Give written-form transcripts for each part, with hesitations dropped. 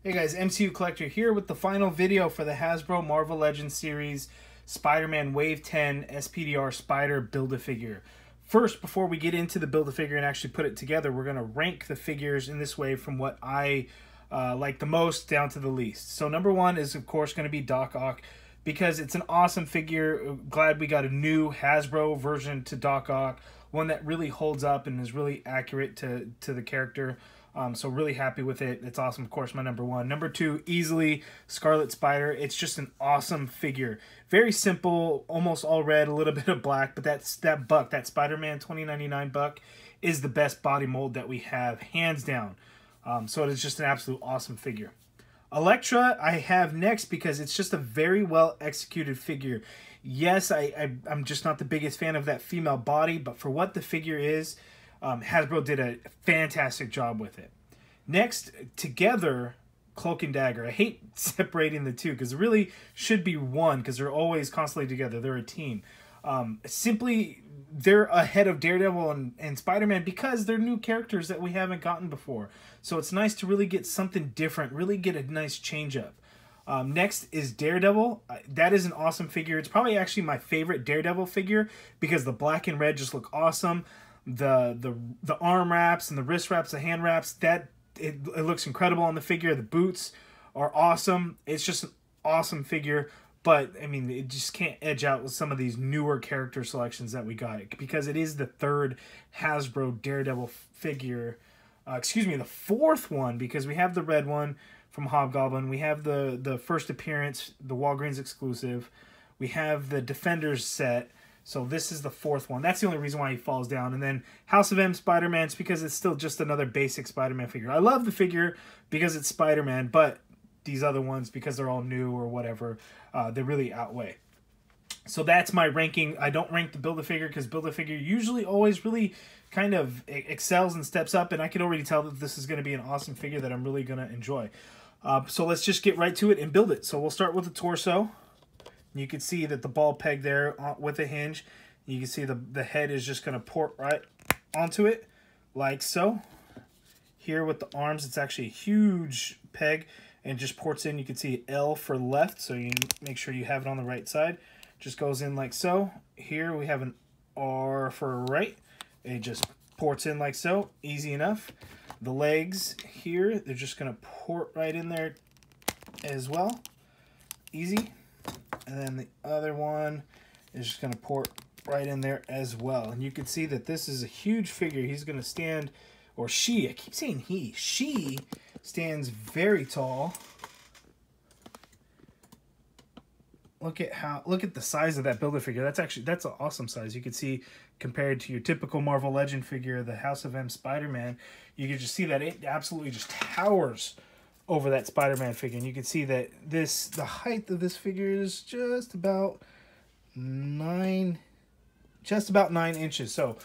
Hey guys, MCU Collector here with the final video for the Hasbro Marvel Legends series Spider-Man Wave 10 SPDR Spider Build-A-Figure. First, before we get into the Build-A-Figure and actually put it together, we're going to rank the figures in this way from what I like the most down to the least. So number one is of course going to be Doc Ock, because it's an awesome figure. Glad we got a new Hasbro version to Doc Ock, one that really holds up and is really accurate to the character. So really happy with it. It's awesome. Of course, my number one. Number two, easily Scarlet Spider. It's just an awesome figure. Very simple, almost all red, a little bit of black, but that buck, that Spider-Man 2099 buck, is the best body mold that we have, hands down. So it is just an absolute awesome figure. Elektra I have next because it's just a very well executed figure. Yes, I'm just not the biggest fan of that female body, but for what the figure is, Hasbro did a fantastic job with it. Next, together, Cloak and Dagger. I hate separating the two because it really should be one because they're always constantly together. They're a team. Simply, they're ahead of Daredevil and Spider-Man because they're new characters that we haven't gotten before. So it's nice to really get something different, really get a nice change up. Next is Daredevil. That is an awesome figure. It's probably actually my favorite Daredevil figure because the black and red just look awesome. The arm wraps and the wrist wraps, the hand wraps, it looks incredible on the figure. The boots are awesome. It's just an awesome figure, but I mean, it just can't edge out with some of these newer character selections that we got, because it is the third Hasbro Daredevil figure. Excuse me, the fourth one, because we have the red one from Hobgoblin, we have the first appearance, the Walgreens exclusive, we have the Defenders set. So this is the fourth one. That's the only reason why he falls down. And then House of M Spider-Man, it's because it's still just another basic Spider-Man figure. I love the figure because it's Spider-Man, but these other ones, because they're all new or whatever, they really outweigh. So that's my ranking. I don't rank the Build-A-Figure because Build-A-Figure usually always really kind of excels and steps up, and I can already tell that this is going to be an awesome figure that I'm really going to enjoy. So let's just get right to it and build it. So we'll start with the torso. You can see that the ball peg there with a hinge. You can see the head is just going to port right onto it, like so. Here with the arms, it's actually a huge peg and just ports in. You can see L for left, so you make sure you have it on the right side. Just goes in like so. Here we have an R for right. It just ports in like so. Easy enough. The legs here, they're just going to port right in there as well. Easy. And then the other one is just going to port right in there as well. And you can see that this is a huge figure. He's going to stand, or she, I keep saying he, she stands very tall. Look at the size of that Build-A-Figure. That's an awesome size. You can see compared to your typical Marvel Legend figure, the House of M Spider-Man, you can just see that it absolutely just towers over that Spider-Man figure. And you can see that the height of this figure is just about 9 inches. So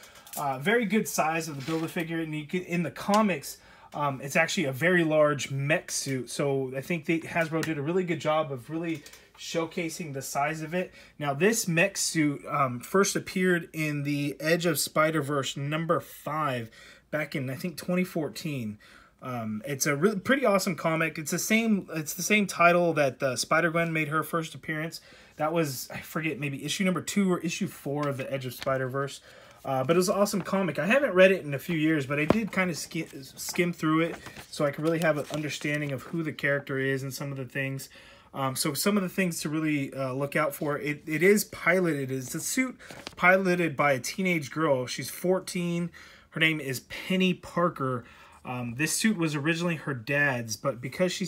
very good size of the Build-A-Figure. And you can, in the comics, it's actually a very large mech suit. So I think Hasbro did a really good job of really showcasing the size of it. Now this mech suit first appeared in the Edge of Spider-Verse number 5 back in, I think, 2014. It's a really pretty awesome comic. It's the same title that Spider-Gwen made her first appearance. That was, I forget, maybe issue number 2 or issue 4 of the Edge of Spider-Verse. But it was an awesome comic. I haven't read it in a few years, but I did kind of skim through it so I could really have an understanding of who the character is and some of the things. So some of the things to really look out for. It is piloted. It's a suit piloted by a teenage girl. She's 14. Her name is Peni Parker. This suit was originally her dad's, but because she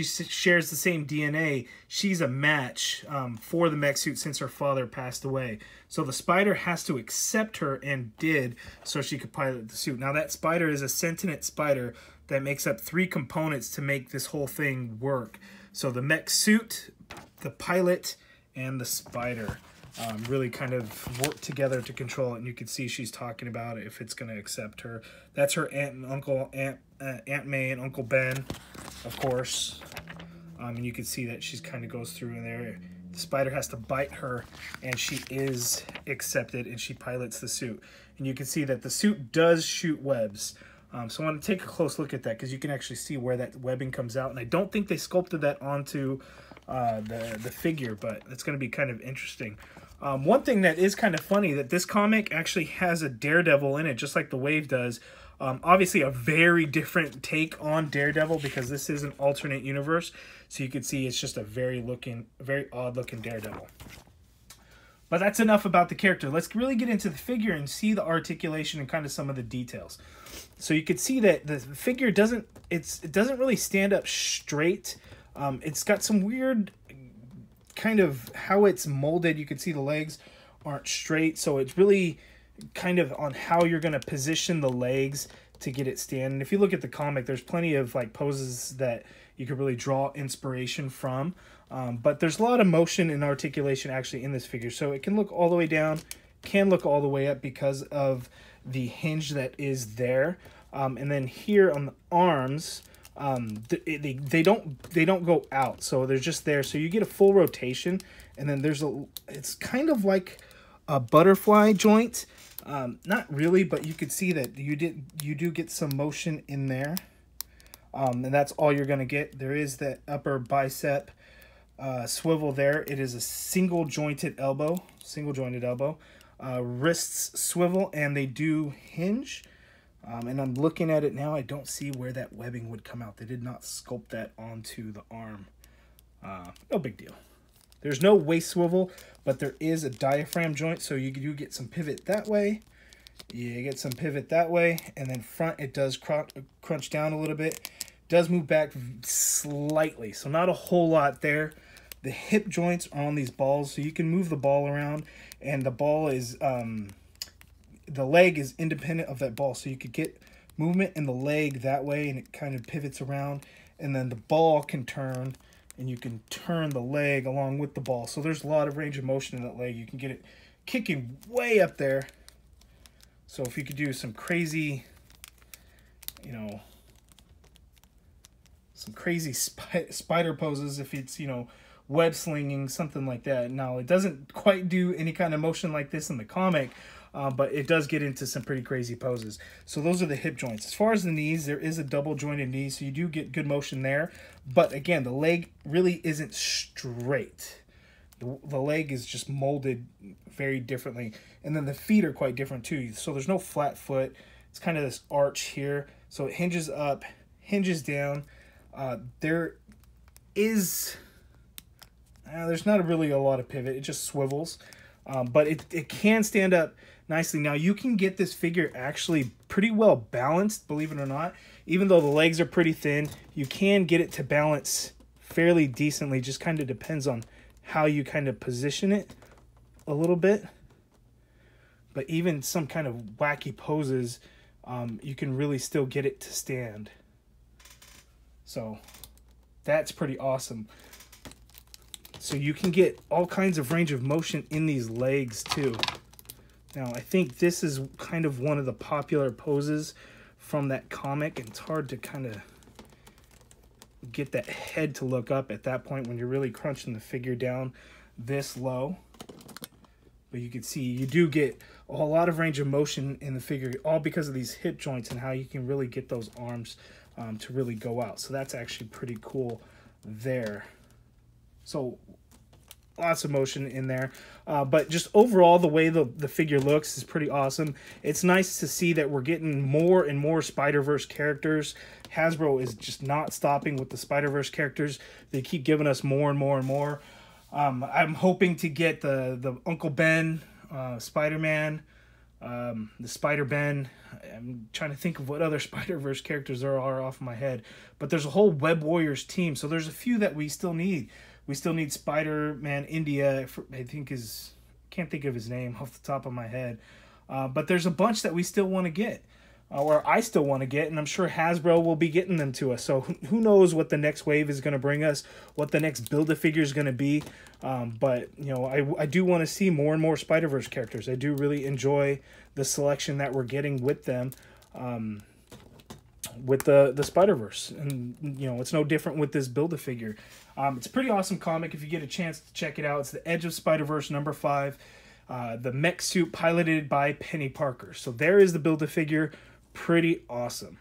shares the same DNA, she's a match for the mech suit since her father passed away. So the Spider has to accept her, and did, so she could pilot the suit. Now that Spider is a sentient Spider that makes up 3 components to make this whole thing work. So the mech suit, the pilot, and the Spider really kind of work together to control it. And you can see she's talking about it, if it's going to accept her. That's her aunt and uncle, Aunt May and Uncle Ben, of course. And you can see that she's kind of goes through in there. The Spider has to bite her, and she is accepted, and she pilots the suit. And you can see that the suit does shoot webs. So I want to take a close look at that because you can actually see where that webbing comes out. And I don't think they sculpted that onto the figure, but it's going to be kind of interesting. One thing that is kind of funny, that this comic actually has a Daredevil in it, just like the Wave does. Obviously a very different take on Daredevil because this is an alternate universe. So you can see it's just a very odd looking Daredevil. But that's enough about the character. Let's really get into the figure and see the articulation and kind of some of the details. So you can see that the figure it doesn't really stand up straight. It's got some weird kind of how it's molded. You can see the legs aren't straight, so it's really kind of on how you're going to position the legs to get it standing. If you look at the comic, there's plenty of like poses that you could really draw inspiration from. But there's a lot of motion and articulation actually in this figure. So it can look all the way down, can look all the way up because of the hinge that is there. And then here on the arms, they don't go out, so they're just there. So you get a full rotation, and then it's kind of like a butterfly joint. Not really, but you could see that you do get some motion in there. And that's all you're gonna get. There is that upper bicep swivel there. It is a single jointed elbow. Wrists swivel, and they do hinge. And I'm looking at it now. I don't see where that webbing would come out. They did not sculpt that onto the arm. No big deal. There's no waist swivel, but there is a diaphragm joint, so you do get some pivot that way. You get some pivot that way, and then front it does crunch down a little bit. Does move back slightly, so not a whole lot there. The hip joints are on these balls, so you can move the ball around, and the ball is the leg is independent of that ball, so you could get movement in the leg that way, and it kind of pivots around, and then the ball can turn, and you can turn the leg along with the ball. So there's a lot of range of motion in that leg. You can get it kicking way up there. So if you could do some crazy, you know, some crazy spider poses, if it's, you know, web slinging, something like that. Now, it doesn't quite do any kind of motion like this in the comic, but it does get into some pretty crazy poses. So those are the hip joints. As far as the knees, there is a double jointed knee, so you do get good motion there. But again, the leg really isn't straight. The leg is just molded very differently. And then the feet are quite different too. So there's no flat foot. It's kind of this arch here. So it hinges up, hinges down. There is... there's not really a lot of pivot. It just swivels. But it can stand up nicely. Now, you can get this figure actually pretty well balanced, believe it or not. Even though the legs are pretty thin, you can get it to balance fairly decently. Just kind of depends on how you kind of position it a little bit. But even some kind of wacky poses, you can really still get it to stand. So that's pretty awesome. So you can get all kinds of range of motion in these legs too. Now, I think this is kind of one of the popular poses from that comic, and it's hard to kind of get that head to look up at that point when you're really crunching the figure down this low. But you can see you do get a lot of range of motion in the figure, all because of these hip joints and how you can really get those arms to really go out. So that's actually pretty cool there. So lots of motion in there, but just overall the way the figure looks is pretty awesome. It's nice to see that we're getting more and more Spider-Verse characters. Hasbro is just not stopping with the Spider-Verse characters. They keep giving us more and more and more. I'm hoping to get the Uncle Ben Spider-Man, the Spider-Ben. I'm trying to think of what other Spider-Verse characters there are off my head, but there's a whole Web Warriors team, so there's a few that we still need. We still need Spider-Man India, I think can't think of his name off the top of my head. But there's a bunch that we still want to get, or I still want to get, and I'm sure Hasbro will be getting them to us. So who knows what the next wave is going to bring us, what the next Build-A-Figure is going to be. But, you know, I do want to see more and more Spider-Verse characters. I do really enjoy the selection that we're getting with them. With the Spider-Verse, and you know, it's no different with this Build-A-Figure. It's a pretty awesome comic if you get a chance to check it out. It's the Edge of Spider-Verse #5, the mech suit piloted by Peni Parker. So there is the Build-A-Figure, pretty awesome.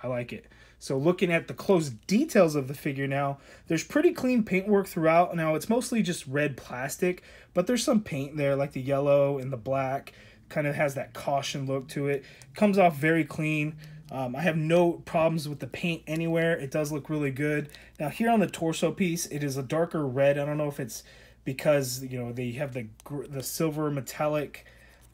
I like it. So looking at the close details of the figure now, there's pretty clean paintwork throughout. Now it's mostly just red plastic, but there's some paint there like the yellow and the black. Kind of has that caution look to it. Comes off very clean. I have no problems with the paint anywhere. It does look really good. Now here on the torso piece, it is a darker red. I don't know if it's because, you know, they have the silver metallic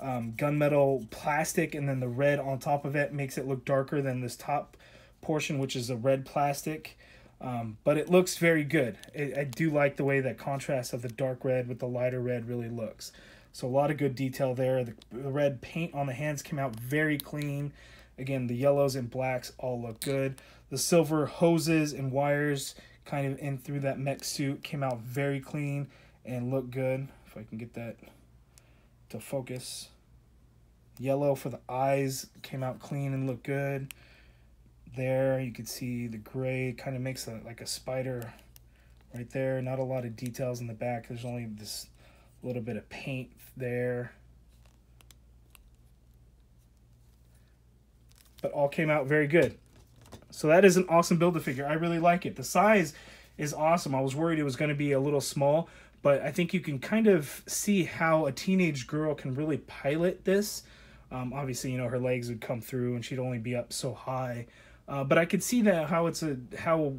gunmetal plastic, and then the red on top of it makes it look darker than this top portion, which is a red plastic. But it looks very good. I do like the way that contrast of the dark red with the lighter red really looks. So a lot of good detail there. The red paint on the hands came out very clean. Again, the yellows and blacks all look good. The silver hoses and wires kind of in through that mech suit came out very clean and look good. If I can get that to focus. Yellow for the eyes came out clean and looked good. There you can see the gray kind of makes like a spider right there. Not a lot of details in the back. There's only this little bit of paint there. But all came out very good. So that is an awesome Build-A-Figure. I really like it. The size is awesome. I was worried it was going to be a little small, but I think you can kind of see how a teenage girl can really pilot this. Obviously, you know, her legs would come through and she'd only be up so high. But I could see that how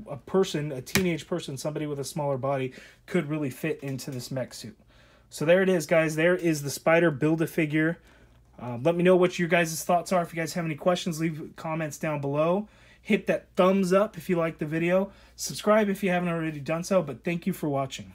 a person, a teenage person, somebody with a smaller body could really fit into this mech suit. So there it is, guys. There is the Spider Build-A-Figure. Let me know what your guys' thoughts are. If you guys have any questions, leave comments down below. Hit that thumbs up if you like the video. Subscribe if you haven't already done so. But thank you for watching.